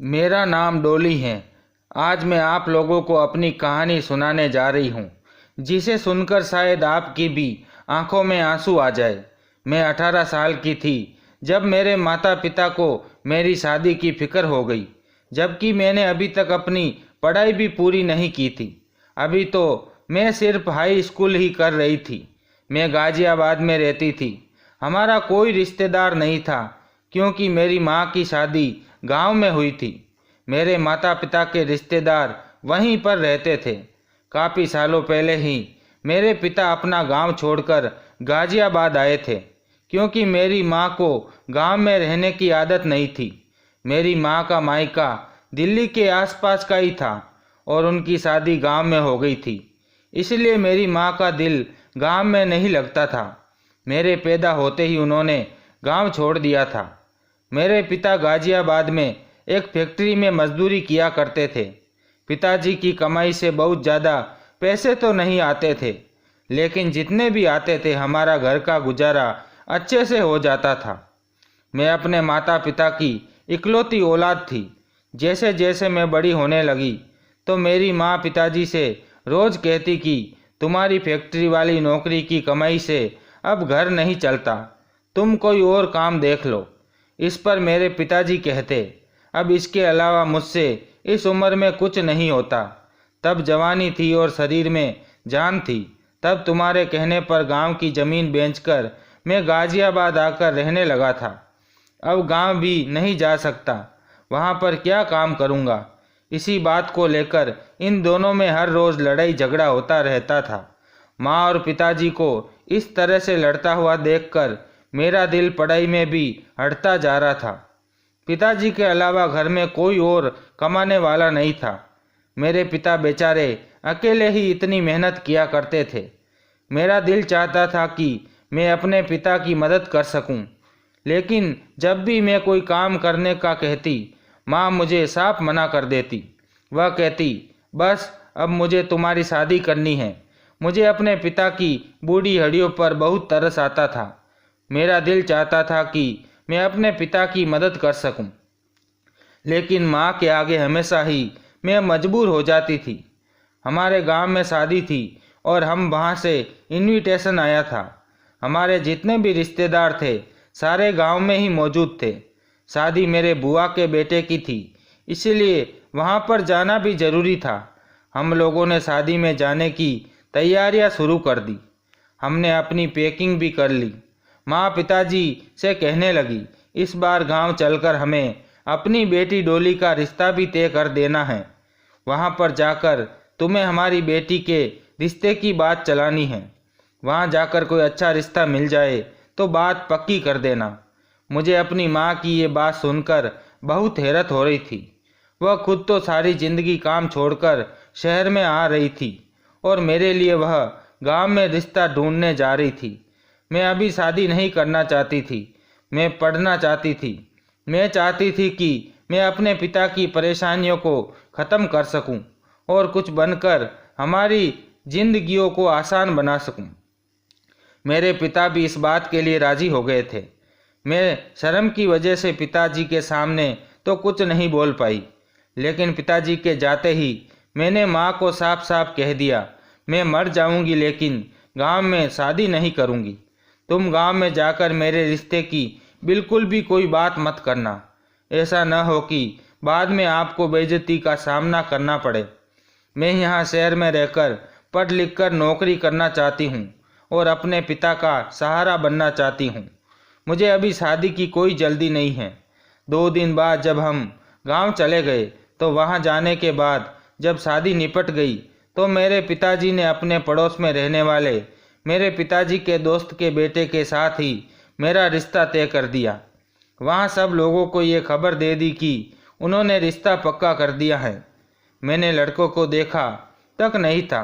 मेरा नाम डोली है। आज मैं आप लोगों को अपनी कहानी सुनाने जा रही हूँ, जिसे सुनकर शायद आपकी भी आंखों में आंसू आ जाए। मैं 18 साल की थी जब मेरे माता पिता को मेरी शादी की फिक्र हो गई, जबकि मैंने अभी तक अपनी पढ़ाई भी पूरी नहीं की थी। अभी तो मैं सिर्फ हाई स्कूल ही कर रही थी। मैं गाजियाबाद में रहती थी। हमारा कोई रिश्तेदार नहीं था, क्योंकि मेरी माँ की शादी गांव में हुई थी। मेरे माता पिता के रिश्तेदार वहीं पर रहते थे। काफ़ी सालों पहले ही मेरे पिता अपना गांव छोड़कर गाजियाबाद आए थे, क्योंकि मेरी माँ को गांव में रहने की आदत नहीं थी। मेरी माँ का मायका दिल्ली के आसपास का ही था और उनकी शादी गांव में हो गई थी, इसलिए मेरी माँ का दिल गांव में नहीं लगता था। मेरे पैदा होते ही उन्होंने गांव छोड़ दिया था। मेरे पिता गाजियाबाद में एक फैक्ट्री में मजदूरी किया करते थे। पिताजी की कमाई से बहुत ज़्यादा पैसे तो नहीं आते थे, लेकिन जितने भी आते थे हमारा घर का गुजारा अच्छे से हो जाता था। मैं अपने माता पिता की इकलौती औलाद थी। जैसे जैसे मैं बड़ी होने लगी तो मेरी माँ पिताजी से रोज़ कहती कि तुम्हारी फैक्ट्री वाली नौकरी की कमाई से अब घर नहीं चलता, तुम कोई और काम देख लो। इस पर मेरे पिताजी कहते, अब इसके अलावा मुझसे इस उम्र में कुछ नहीं होता। तब जवानी थी और शरीर में जान थी। तब तुम्हारे कहने पर गांव की ज़मीन बेचकर मैं गाजियाबाद आकर रहने लगा था। अब गांव भी नहीं जा सकता, वहां पर क्या काम करूंगा। इसी बात को लेकर इन दोनों में हर रोज़ लड़ाई झगड़ा होता रहता था। माँ और पिताजी को इस तरह से लड़ता हुआ देखकर मेरा दिल पढ़ाई में भी हटता जा रहा था। पिताजी के अलावा घर में कोई और कमाने वाला नहीं था। मेरे पिता बेचारे अकेले ही इतनी मेहनत किया करते थे। मेरा दिल चाहता था कि मैं अपने पिता की मदद कर सकूं, लेकिन जब भी मैं कोई काम करने का कहती, माँ मुझे साफ मना कर देती। वह कहती, बस अब मुझे तुम्हारी शादी करनी है। मुझे अपने पिता की बूढ़ी हड्डियों पर बहुत तरस आता था। मेरा दिल चाहता था कि मैं अपने पिता की मदद कर सकूं, लेकिन माँ के आगे हमेशा ही मैं मजबूर हो जाती थी। हमारे गांव में शादी थी और हम वहाँ से इनविटेशन आया था। हमारे जितने भी रिश्तेदार थे सारे गांव में ही मौजूद थे। शादी मेरे बुआ के बेटे की थी, इसलिए वहाँ पर जाना भी ज़रूरी था। हम लोगों ने शादी में जाने की तैयारियां शुरू कर दी। हमने अपनी पैकिंग भी कर ली। माँ पिताजी से कहने लगी, इस बार गांव चलकर हमें अपनी बेटी डोली का रिश्ता भी तय कर देना है। वहां पर जाकर तुम्हें हमारी बेटी के रिश्ते की बात चलानी है। वहां जाकर कोई अच्छा रिश्ता मिल जाए तो बात पक्की कर देना। मुझे अपनी माँ की ये बात सुनकर बहुत हैरत हो रही थी। वह खुद तो सारी जिंदगी काम छोड़कर शहर में आ रही थी और मेरे लिए वह गांव में रिश्ता ढूंढने जा रही थी। मैं अभी शादी नहीं करना चाहती थी। मैं पढ़ना चाहती थी। मैं चाहती थी कि मैं अपने पिता की परेशानियों को ख़त्म कर सकूं और कुछ बनकर हमारी जिंदगियों को आसान बना सकूं। मेरे पिता भी इस बात के लिए राज़ी हो गए थे। मैं शर्म की वजह से पिताजी के सामने तो कुछ नहीं बोल पाई, लेकिन पिताजी के जाते ही मैंने माँ को साफ साफ कह दिया, मैं मर जाऊंगी लेकिन गांव में शादी नहीं करूंगी। तुम गांव में जाकर मेरे रिश्ते की बिल्कुल भी कोई बात मत करना। ऐसा न हो कि बाद में आपको बेइज्जती का सामना करना पड़े। मैं यहाँ शहर में रहकर पढ़ लिख कर नौकरी करना चाहती हूँ और अपने पिता का सहारा बनना चाहती हूँ। मुझे अभी शादी की कोई जल्दी नहीं है। 2 दिन बाद जब हम गांव चले गए तो वहाँ जाने के बाद जब शादी निपट गई तो मेरे पिताजी ने अपने पड़ोस में रहने वाले मेरे पिताजी के दोस्त के बेटे के साथ ही मेरा रिश्ता तय कर दिया। वहाँ सब लोगों को ये खबर दे दी कि उन्होंने रिश्ता पक्का कर दिया है। मैंने लड़कों को देखा तक नहीं था।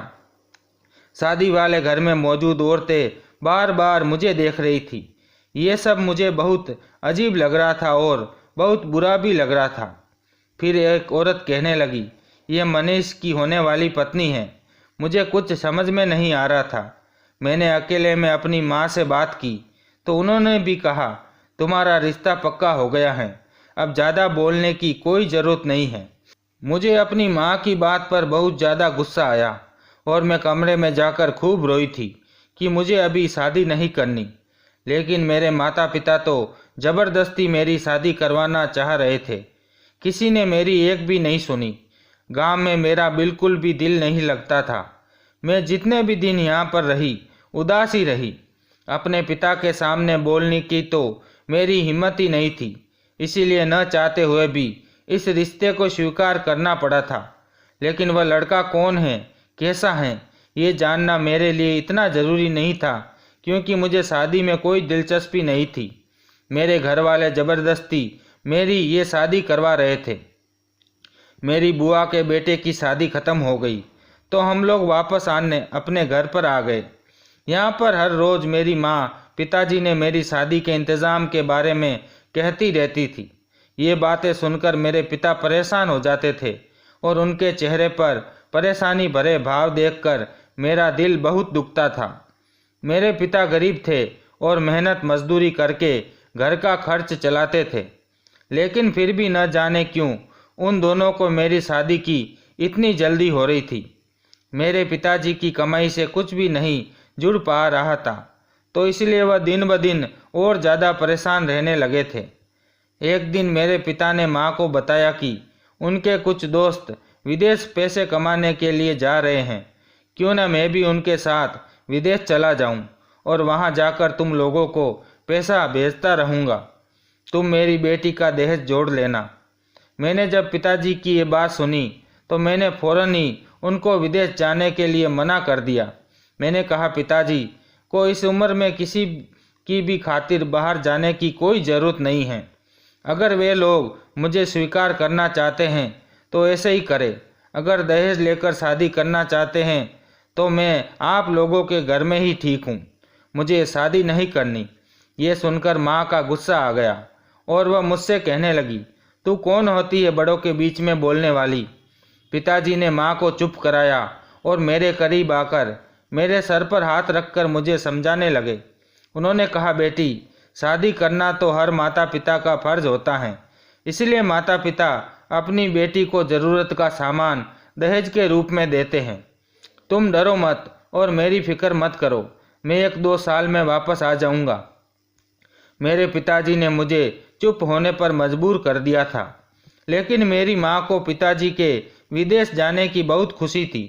शादी वाले घर में मौजूद औरतें बार बार मुझे देख रही थी। ये सब मुझे बहुत अजीब लग रहा था और बहुत बुरा भी लग रहा था। फिर एक औरत कहने लगी, ये मनीष की होने वाली पत्नी है। मुझे कुछ समझ में नहीं आ रहा था। मैंने अकेले में अपनी माँ से बात की तो उन्होंने भी कहा, तुम्हारा रिश्ता पक्का हो गया है, अब ज़्यादा बोलने की कोई ज़रूरत नहीं है। मुझे अपनी माँ की बात पर बहुत ज़्यादा गुस्सा आया और मैं कमरे में जाकर खूब रोई थी कि मुझे अभी शादी नहीं करनी। लेकिन मेरे माता पिता तो ज़बरदस्ती मेरी शादी करवाना चाह रहे थे। किसी ने मेरी एक भी नहीं सुनी। गांव में मेरा बिल्कुल भी दिल नहीं लगता था। मैं जितने भी दिन यहाँ पर रही उदास ही रही। अपने पिता के सामने बोलने की तो मेरी हिम्मत ही नहीं थी, इसीलिए न चाहते हुए भी इस रिश्ते को स्वीकार करना पड़ा था। लेकिन वह लड़का कौन है, कैसा है, ये जानना मेरे लिए इतना ज़रूरी नहीं था, क्योंकि मुझे शादी में कोई दिलचस्पी नहीं थी। मेरे घर वाले ज़बरदस्ती मेरी ये शादी करवा रहे थे। मेरी बुआ के बेटे की शादी खत्म हो गई तो हम लोग वापस आने अपने घर पर आ गए। यहाँ पर हर रोज़ मेरी माँ पिताजी ने मेरी शादी के इंतज़ाम के बारे में कहती रहती थी। ये बातें सुनकर मेरे पिता परेशान हो जाते थे और उनके चेहरे पर परेशानी भरे भाव देखकर मेरा दिल बहुत दुखता था। मेरे पिता गरीब थे और मेहनत मजदूरी करके घर का खर्च चलाते थे, लेकिन फिर भी न जाने क्यों उन दोनों को मेरी शादी की इतनी जल्दी हो रही थी। मेरे पिताजी की कमाई से कुछ भी नहीं जुड़ पा रहा था, तो इसलिए वह दिन ब दिन और ज़्यादा परेशान रहने लगे थे। एक दिन मेरे पिता ने माँ को बताया कि उनके कुछ दोस्त विदेश पैसे कमाने के लिए जा रहे हैं, क्यों न मैं भी उनके साथ विदेश चला जाऊं और वहां जाकर तुम लोगों को पैसा भेजता रहूंगा। तुम मेरी बेटी का दहेज जोड़ लेना। मैंने जब पिताजी की ये बात सुनी तो मैंने फ़ौरन ही उनको विदेश जाने के लिए मना कर दिया। मैंने कहा, पिताजी को इस उम्र में किसी की भी खातिर बाहर जाने की कोई ज़रूरत नहीं है। अगर वे लोग मुझे स्वीकार करना चाहते हैं तो ऐसे ही करें। अगर दहेज लेकर शादी करना चाहते हैं तो मैं आप लोगों के घर में ही ठीक हूँ, मुझे शादी नहीं करनी। ये सुनकर माँ का गुस्सा आ गया और वह मुझसे कहने लगी, तू कौन होती है बड़ों के बीच में बोलने वाली। पिताजी ने माँ को चुप कराया और मेरे करीब आकर मेरे सर पर हाथ रखकर मुझे समझाने लगे। उन्होंने कहा, बेटी, शादी करना तो हर माता पिता का फर्ज होता है, इसलिए माता पिता अपनी बेटी को ज़रूरत का सामान दहेज के रूप में देते हैं। तुम डरो मत और मेरी फिक्र मत करो, मैं 1-2 साल में वापस आ जाऊंगा। मेरे पिताजी ने मुझे चुप होने पर मजबूर कर दिया था, लेकिन मेरी माँ को पिताजी के विदेश जाने की बहुत खुशी थी,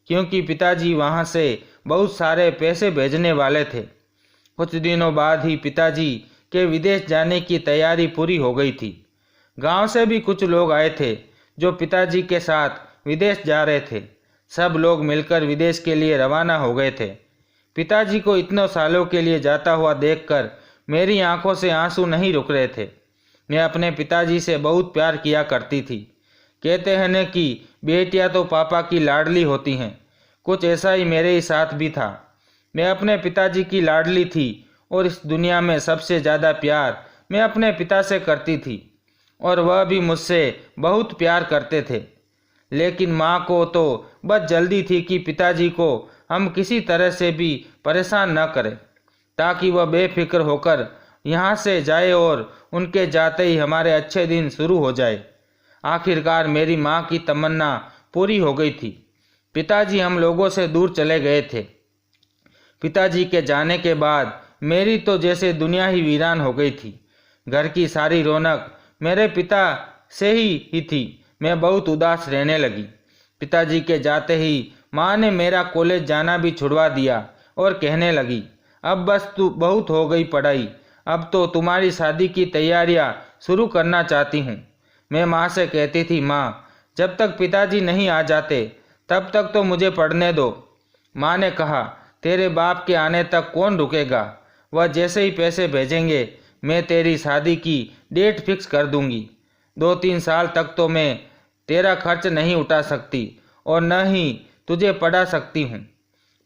क्योंकि पिताजी वहाँ से बहुत सारे पैसे भेजने वाले थे। कुछ दिनों बाद ही पिताजी के विदेश जाने की तैयारी पूरी हो गई थी। गांव से भी कुछ लोग आए थे जो पिताजी के साथ विदेश जा रहे थे। सब लोग मिलकर विदेश के लिए रवाना हो गए थे। पिताजी को इतने सालों के लिए जाता हुआ देखकर मेरी आंखों से आंसू नहीं रुक रहे थे। मैं अपने पिताजी से बहुत प्यार किया करती थी। कहते हैं न कि बेटियां तो पापा की लाडली होती हैं, कुछ ऐसा ही मेरे ही साथ भी था। मैं अपने पिताजी की लाडली थी और इस दुनिया में सबसे ज़्यादा प्यार मैं अपने पिता से करती थी और वह भी मुझसे बहुत प्यार करते थे। लेकिन माँ को तो बस जल्दी थी कि पिताजी को हम किसी तरह से भी परेशान न करें, ताकि वह बेफिक्र होकर यहाँ से जाए और उनके जाते ही हमारे अच्छे दिन शुरू हो जाए। आखिरकार मेरी माँ की तमन्ना पूरी हो गई थी। पिताजी हम लोगों से दूर चले गए थे। पिताजी के जाने के बाद मेरी तो जैसे दुनिया ही वीरान हो गई थी। घर की सारी रौनक मेरे पिता से ही थी। मैं बहुत उदास रहने लगी। पिताजी के जाते ही माँ ने मेरा कॉलेज जाना भी छुड़वा दिया और कहने लगी, अब बस तू बहुत हो गई पढ़ाई, अब तो तुम्हारी शादी की तैयारियां शुरू करना चाहती हूँ। मैं माँ से कहती थी, माँ, जब तक पिताजी नहीं आ जाते तब तक तो मुझे पढ़ने दो। माँ ने कहा, तेरे बाप के आने तक कौन रुकेगा, वह जैसे ही पैसे भेजेंगे मैं तेरी शादी की डेट फिक्स कर दूंगी। 2-3 साल तक तो मैं तेरा खर्च नहीं उठा सकती और न ही तुझे पढ़ा सकती हूँ।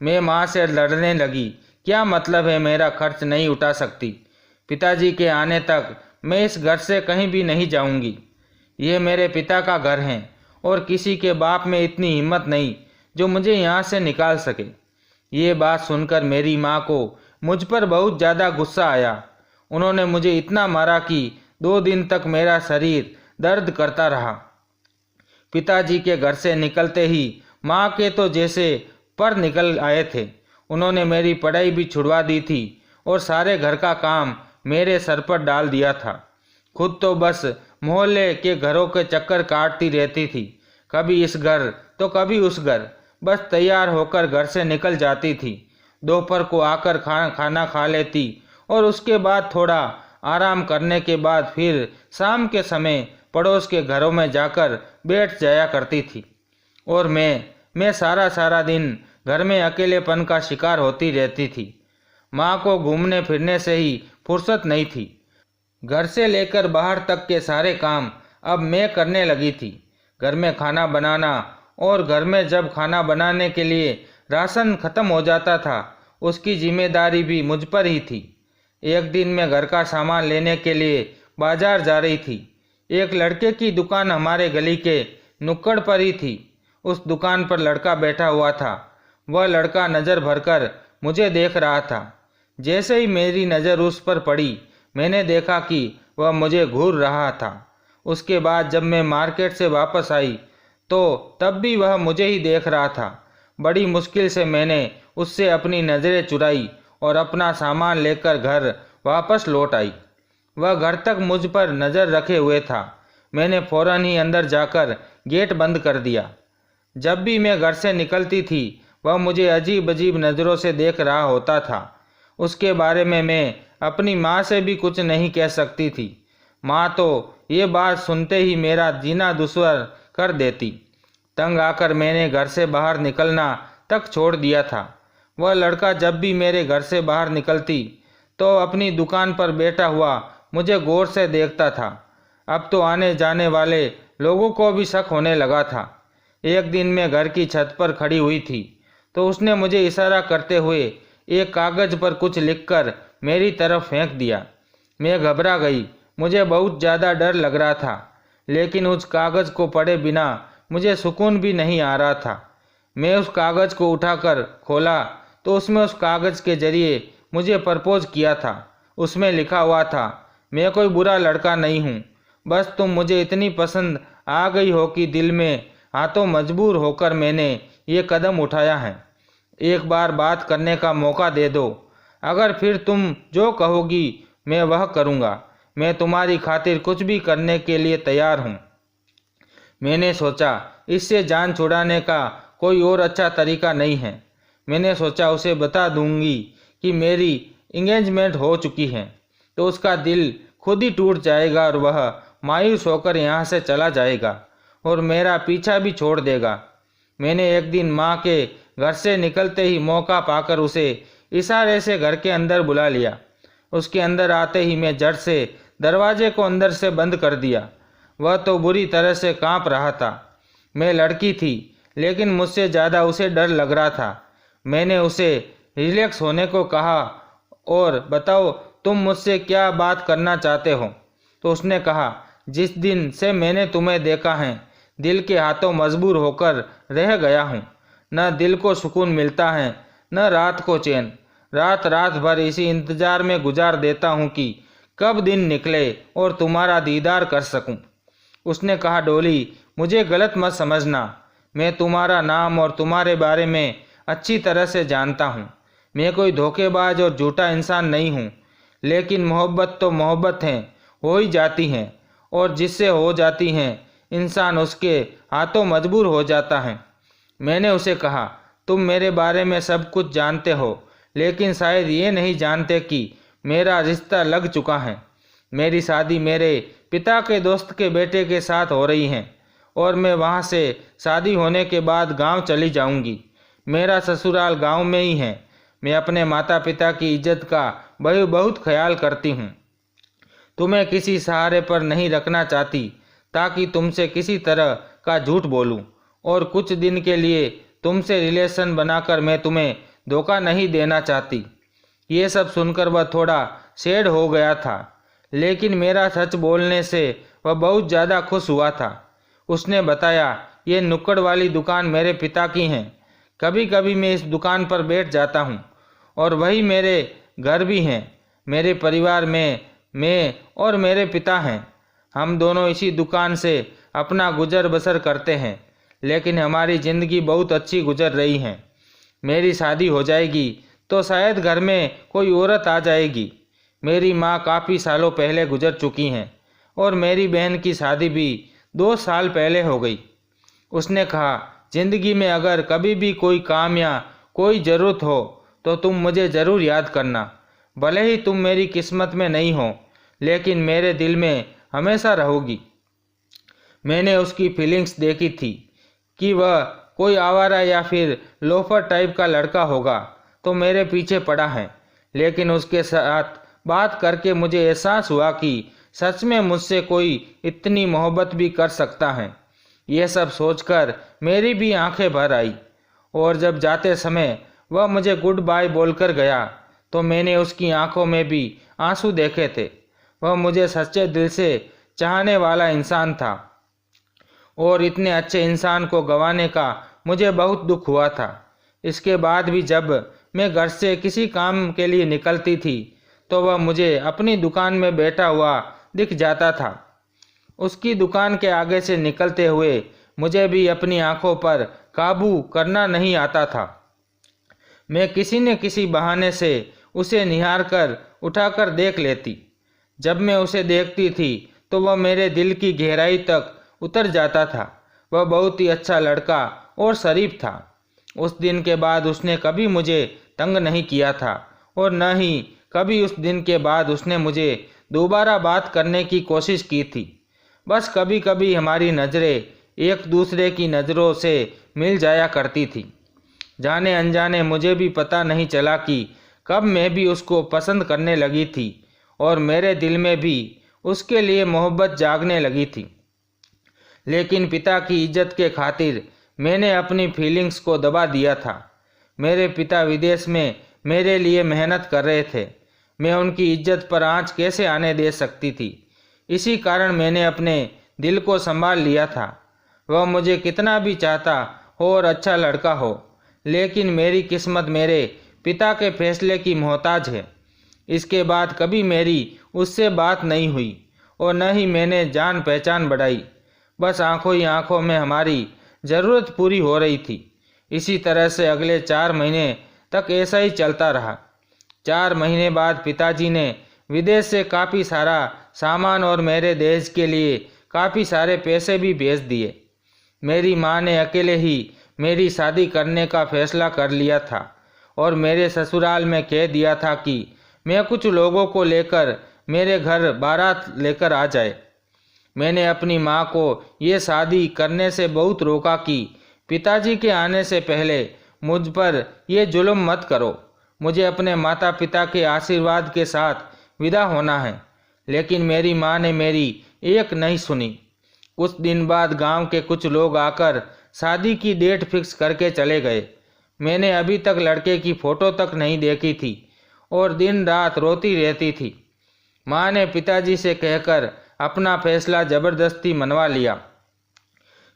मैं माँ से लड़ने लगी, क्या मतलब है मेरा खर्च नहीं उठा सकती? पिताजी के आने तक मैं इस घर से कहीं भी नहीं जाऊंगी। ये मेरे पिता का घर है और किसी के बाप में इतनी हिम्मत नहीं जो मुझे यहाँ से निकाल सके। ये बात सुनकर मेरी माँ को मुझ पर बहुत ज़्यादा गुस्सा आया। उन्होंने मुझे इतना मारा कि 2 दिन तक मेरा शरीर दर्द करता रहा। पिताजी के घर से निकलते ही माँ के तो जैसे पर निकल आए थे। उन्होंने मेरी पढ़ाई भी छुड़वा दी थी और सारे घर का काम मेरे सर पर डाल दिया था। खुद तो बस मोहल्ले के घरों के चक्कर काटती रहती थी, कभी इस घर तो कभी उस घर। बस तैयार होकर घर से निकल जाती थी। दोपहर को आकर खाना खा लेती और उसके बाद थोड़ा आराम करने के बाद फिर शाम के समय पड़ोस के घरों में जाकर बैठ जाया करती थी। और मैं सारा दिन घर में अकेलेपन का शिकार होती रहती थी। माँ को घूमने फिरने से ही फुर्सत नहीं थी। घर से लेकर बाहर तक के सारे काम अब मैं करने लगी थी। घर में खाना बनाना, और घर में जब खाना बनाने के लिए राशन खत्म हो जाता था उसकी जिम्मेदारी भी मुझ पर ही थी। एक दिन मैं घर का सामान लेने के लिए बाजार जा रही थी। एक लड़के की दुकान हमारे गली के नुक्कड़ पर ही थी। उस दुकान पर लड़का बैठा हुआ था। वह लड़का नज़र भरकर मुझे देख रहा था। जैसे ही मेरी नज़र उस पर पड़ी मैंने देखा कि वह मुझे घूर रहा था। उसके बाद जब मैं मार्केट से वापस आई तो तब भी वह मुझे ही देख रहा था। बड़ी मुश्किल से मैंने उससे अपनी नज़रें चुराई और अपना सामान लेकर घर वापस लौट आई। वह घर तक मुझ पर नज़र रखे हुए था। मैंने फौरन ही अंदर जाकर गेट बंद कर दिया। जब भी मैं घर से निकलती थी वह मुझे अजीब अजीब नज़रों से देख रहा होता था। उसके बारे में मैं अपनी माँ से भी कुछ नहीं कह सकती थी। माँ तो ये बात सुनते ही मेरा जीना दुश्वार कर देती। तंग आकर मैंने घर से बाहर निकलना तक छोड़ दिया था। वह लड़का जब भी मेरे घर से बाहर निकलती तो अपनी दुकान पर बैठा हुआ मुझे गौर से देखता था। अब तो आने जाने वाले लोगों को भी शक होने लगा था। एक दिन मैं घर की छत पर खड़ी हुई थी तो उसने मुझे इशारा करते हुए एक कागज़ पर कुछ लिखकर मेरी तरफ फेंक दिया। मैं घबरा गई। मुझे बहुत ज़्यादा डर लग रहा था, लेकिन उस कागज़ को पढ़े बिना मुझे सुकून भी नहीं आ रहा था। मैं उस कागज़ को उठाकर खोला तो उसमें उस कागज़ के जरिए मुझे प्रपोज किया था। उसमें लिखा हुआ था, मैं कोई बुरा लड़का नहीं हूँ, बस तुम मुझे इतनी पसंद आ गई हो कि दिल में हाथों मजबूर होकर मैंने ये कदम उठाया है। एक बार बात करने का मौका दे दो। अगर फिर तुम जो कहोगी मैं वह करूँगा। मैं तुम्हारी खातिर कुछ भी करने के लिए तैयार हूँ। मैंने सोचा इससे जान छुड़ाने का कोई और अच्छा तरीका नहीं है। मैंने सोचा उसे बता दूंगी कि मेरी इंगेजमेंट हो चुकी है तो उसका दिल खुद ही टूट जाएगा और वह मायूस होकर यहाँ से चला जाएगा और मेरा पीछा भी छोड़ देगा। मैंने एक दिन माँ के घर से निकलते ही मौका पाकर उसे इशारे से घर के अंदर बुला लिया। उसके अंदर आते ही मैं झट से दरवाजे को अंदर से बंद कर दिया। वह तो बुरी तरह से कांप रहा था। मैं लड़की थी लेकिन मुझसे ज़्यादा उसे डर लग रहा था। मैंने उसे रिलैक्स होने को कहा और बताओ तुम मुझसे क्या बात करना चाहते हो। तो उसने कहा, जिस दिन से मैंने तुम्हें देखा है दिल के हाथों मजबूर होकर रह गया हूँ। न दिल को सुकून मिलता है न रात को चैन। रात भर इसी इंतजार में गुजार देता हूँ कि कब दिन निकले और तुम्हारा दीदार कर सकूं। उसने कहा, डोली मुझे गलत मत समझना। मैं तुम्हारा नाम और तुम्हारे बारे में अच्छी तरह से जानता हूँ। मैं कोई धोखेबाज और झूठा इंसान नहीं हूँ, लेकिन मोहब्बत तो मोहब्बत है, हो ही जाती हैं और जिससे हो जाती हैं इंसान उसके हाथों मजबूर हो जाता है। मैंने उसे कहा, तुम मेरे बारे में सब कुछ जानते हो लेकिन शायद ये नहीं जानते कि मेरा रिश्ता लग चुका है। मेरी शादी मेरे पिता के दोस्त के बेटे के साथ हो रही है और मैं वहाँ से शादी होने के बाद गांव चली जाऊंगी। मेरा ससुराल गांव में ही है। मैं अपने माता पिता की इज्जत का बहुत ख्याल करती हूँ। तुम्हें किसी सहारे पर नहीं रखना चाहती ताकि तुमसे किसी तरह का झूठ बोलूं और कुछ दिन के लिए तुमसे रिलेशन बनाकर मैं तुम्हें धोखा नहीं देना चाहती। ये सब सुनकर वह थोड़ा सैड हो गया था, लेकिन मेरा सच बोलने से वह बहुत ज़्यादा खुश हुआ था। उसने बताया, ये नुक्कड़ वाली दुकान मेरे पिता की है। कभी कभी मैं इस दुकान पर बैठ जाता हूँ और वही मेरे घर भी हैं। मेरे परिवार में मैं और मेरे पिता हैं। हम दोनों इसी दुकान से अपना गुजर बसर करते हैं, लेकिन हमारी ज़िंदगी बहुत अच्छी गुजर रही है। मेरी शादी हो जाएगी तो शायद घर में कोई औरत आ जाएगी। मेरी माँ काफ़ी सालों पहले गुजर चुकी हैं और मेरी बहन की शादी भी 2 साल पहले हो गई। उसने कहा, ज़िंदगी में अगर कभी भी कोई काम या कोई ज़रूरत हो तो तुम मुझे ज़रूर याद करना। भले ही तुम मेरी किस्मत में नहीं हो, लेकिन मेरे दिल में हमेशा रहोगी। मैंने उसकी फीलिंग्स देखी थी कि वह कोई आवारा या फिर लोफर टाइप का लड़का होगा तो मेरे पीछे पड़ा है, लेकिन उसके साथ बात करके मुझे एहसास हुआ कि सच में मुझसे कोई इतनी मोहब्बत भी कर सकता है। ये सब सोचकर मेरी भी आंखें भर आई, और जब जाते समय वह मुझे गुड बाय बोलकर गया तो मैंने उसकी आंखों में भी आंसू देखे थे। वह मुझे सच्चे दिल से चाहने वाला इंसान था, और इतने अच्छे इंसान को गंवाने का मुझे बहुत दुख हुआ था। इसके बाद भी जब मैं घर से किसी काम के लिए निकलती थी तो वह मुझे अपनी दुकान में बैठा हुआ दिख जाता था। उसकी दुकान के आगे से निकलते हुए मुझे भी अपनी आंखों पर काबू करना नहीं आता था। मैं किसी न किसी बहाने से उसे निहार कर उठाकर देख लेती। जब मैं उसे देखती थी तो वह मेरे दिल की गहराई तक उतर जाता था। वह बहुत ही अच्छा लड़का और शरीफ था। उस दिन के बाद उसने कभी मुझे तंग नहीं किया था, और न ही कभी उस दिन के बाद उसने मुझे दोबारा बात करने की कोशिश की थी। बस कभी कभी हमारी नज़रें एक दूसरे की नज़रों से मिल जाया करती थी। जाने अनजाने मुझे भी पता नहीं चला कि कब मैं भी उसको पसंद करने लगी थी, और मेरे दिल में भी उसके लिए मोहब्बत जागने लगी थी। लेकिन पिता की इज्जत के खातिर मैंने अपनी फीलिंग्स को दबा दिया था। मेरे पिता विदेश में मेरे लिए मेहनत कर रहे थे। मैं उनकी इज्जत पर आंच कैसे आने दे सकती थी। इसी कारण मैंने अपने दिल को संभाल लिया था। वह मुझे कितना भी चाहता हो और अच्छा लड़का हो, लेकिन मेरी किस्मत मेरे पिता के फैसले की मोहताज है। इसके बाद कभी मेरी उससे बात नहीं हुई, और न ही मैंने जान पहचान बढ़ाई। बस आंखों ही आंखों में हमारी ज़रूरत पूरी हो रही थी। इसी तरह से अगले 4 महीने तक ऐसा ही चलता रहा। 4 महीने बाद पिताजी ने विदेश से काफ़ी सारा सामान और मेरे दहेज के लिए काफ़ी सारे पैसे भी भेज दिए। मेरी माँ ने अकेले ही मेरी शादी करने का फैसला कर लिया था, और मेरे ससुराल में कह दिया था कि मैं कुछ लोगों को लेकर मेरे घर बारात लेकर आ जाए। मैंने अपनी माँ को ये शादी करने से बहुत रोका कि पिताजी के आने से पहले मुझ पर यह जुल्म मत करो। मुझे अपने माता पिता के आशीर्वाद के साथ विदा होना है। लेकिन मेरी माँ ने मेरी एक नहीं सुनी। कुछ दिन बाद गांव के कुछ लोग आकर शादी की डेट फिक्स करके चले गए। मैंने अभी तक लड़के की फ़ोटो तक नहीं देखी थी, और दिन रात रोती रहती थी। माँ ने पिताजी से कहकर अपना फैसला ज़बरदस्ती मनवा लिया।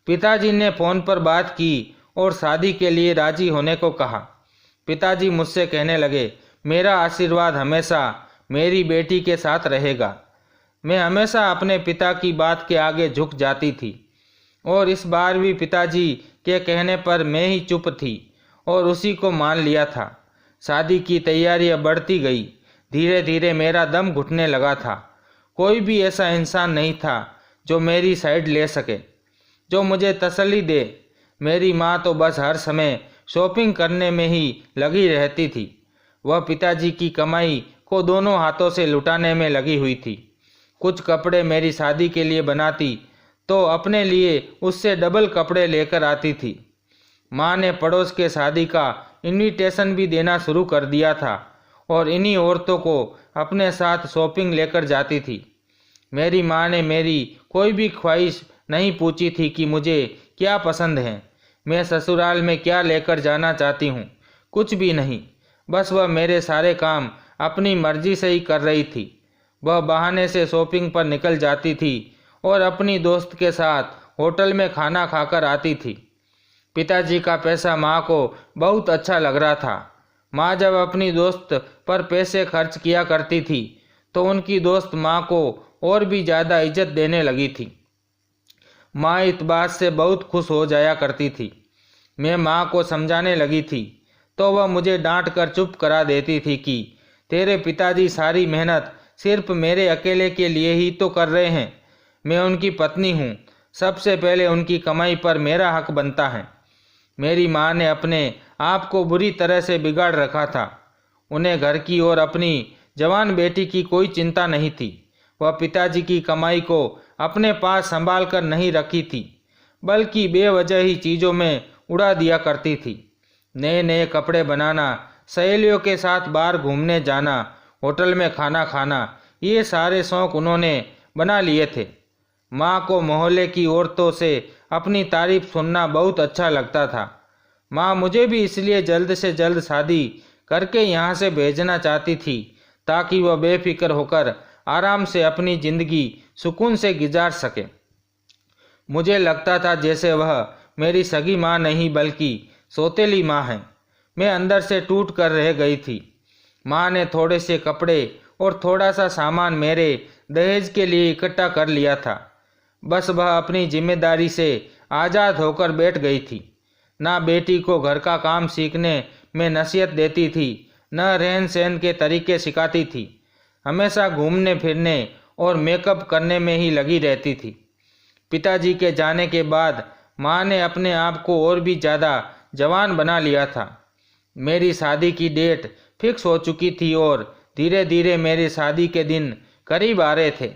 पिताजी ने फ़ोन पर बात की और शादी के लिए राज़ी होने को कहा। पिताजी मुझसे कहने लगे, मेरा आशीर्वाद हमेशा मेरी बेटी के साथ रहेगा। मैं हमेशा अपने पिता की बात के आगे झुक जाती थी, और इस बार भी पिताजी के कहने पर मैं ही चुप थी और उसी को मान लिया था। शादी की तैयारियां बढ़ती गई। धीरे धीरे मेरा दम घुटने लगा था। कोई भी ऐसा इंसान नहीं था जो मेरी साइड ले सके, जो मुझे तसल्ली दे। मेरी माँ तो बस हर समय शॉपिंग करने में ही लगी रहती थी। वह पिताजी की कमाई को दोनों हाथों से लुटाने में लगी हुई थी। कुछ कपड़े मेरी शादी के लिए बनाती तो अपने लिए उससे डबल कपड़े लेकर आती थी। माँ ने पड़ोस के शादी का इनविटेशन भी देना शुरू कर दिया था, और इन्हीं औरतों को अपने साथ शॉपिंग लेकर जाती थी। मेरी माँ ने मेरी कोई भी ख्वाहिश नहीं पूछी थी कि मुझे क्या पसंद है, मैं ससुराल में क्या लेकर जाना चाहती हूँ। कुछ भी नहीं। बस वह मेरे सारे काम अपनी मर्जी से ही कर रही थी। वह बहाने से शॉपिंग पर निकल जाती थी और अपनी दोस्त के साथ होटल में खाना खाकर आती थी। पिताजी का पैसा माँ को बहुत अच्छा लग रहा था। माँ जब अपनी दोस्त पर पैसे खर्च किया करती थी तो उनकी दोस्त माँ को और भी ज़्यादा इज्जत देने लगी थी। माँ इस बात से बहुत खुश हो जाया करती थी। मैं माँ को समझाने लगी थी तो वह मुझे डांट कर चुप करा देती थी कि तेरे पिताजी सारी मेहनत सिर्फ मेरे अकेले के लिए ही तो कर रहे हैं। मैं उनकी पत्नी हूँ, सबसे पहले उनकी कमाई पर मेरा हक बनता है। मेरी माँ ने अपने आप को बुरी तरह से बिगाड़ रखा था। उन्हें घर की और अपनी जवान बेटी की कोई चिंता नहीं थी। वह पिताजी की कमाई को अपने पास संभाल कर नहीं रखी थी, बल्कि बेवजह ही चीज़ों में उड़ा दिया करती थी। नए नए कपड़े बनाना, सहेलियों के साथ बाहर घूमने जाना, होटल में खाना खाना, ये सारे शौक उन्होंने बना लिए थे। माँ को मोहल्ले की औरतों से अपनी तारीफ सुनना बहुत अच्छा लगता था। माँ मुझे भी इसलिए जल्द से जल्द शादी करके यहाँ से भेजना चाहती थी ताकि वह बेफिक्र होकर आराम से अपनी ज़िंदगी सुकून से गुजार सके। मुझे लगता था जैसे वह मेरी सगी माँ नहीं बल्कि सौतेली माँ है। मैं अंदर से टूट कर रह गई थी। माँ ने थोड़े से कपड़े और थोड़ा सा सामान मेरे दहेज के लिए इकट्ठा कर लिया था। बस वह अपनी जिम्मेदारी से आज़ाद होकर बैठ गई थी। ना बेटी को घर का काम सीखने में नसीहत देती थी, न रहन सहन के तरीके सिखाती थी। हमेशा घूमने फिरने और मेकअप करने में ही लगी रहती थी। पिताजी के जाने के बाद माँ ने अपने आप को और भी ज़्यादा जवान बना लिया था। मेरी शादी की डेट फिक्स हो चुकी थी और धीरे धीरे मेरी शादी के दिन करीब आ रहे थे।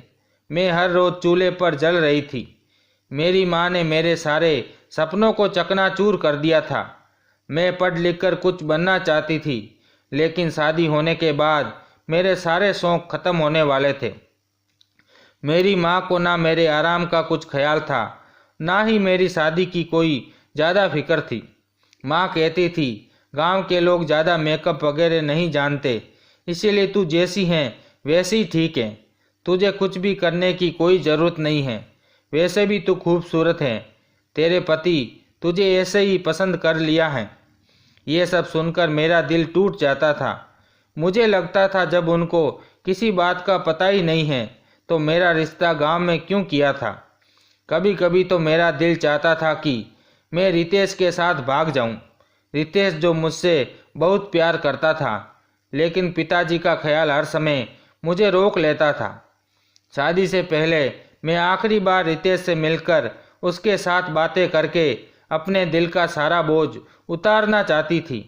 मैं हर रोज़ चूल्हे पर जल रही थी। मेरी माँ ने मेरे सारे सपनों को चकनाचूर कर दिया था। मैं पढ़ लिख कर कुछ बनना चाहती थी, लेकिन शादी होने के बाद मेरे सारे शौक़ खत्म होने वाले थे। मेरी माँ को ना मेरे आराम का कुछ ख्याल था, ना ही मेरी शादी की कोई ज़्यादा फिक्र थी। माँ कहती थी गांव के लोग ज़्यादा मेकअप वगैरह नहीं जानते, इसीलिए तू जैसी हैं वैसी ठीक है। तुझे कुछ भी करने की कोई ज़रूरत नहीं है। वैसे भी तू खूबसूरत है। तेरे पति तुझे ऐसे ही पसंद कर लिया है। ये सब सुनकर मेरा दिल टूट जाता था। मुझे लगता था जब उनको किसी बात का पता ही नहीं है तो मेरा रिश्ता गांव में क्यों किया था। कभी कभी तो मेरा दिल चाहता था कि मैं रितेश के साथ भाग जाऊं। रितेश जो मुझसे बहुत प्यार करता था, लेकिन पिताजी का ख्याल हर समय मुझे रोक लेता था। शादी से पहले मैं आखिरी बार रितेश से मिलकर उसके साथ बातें करके अपने दिल का सारा बोझ उतारना चाहती थी,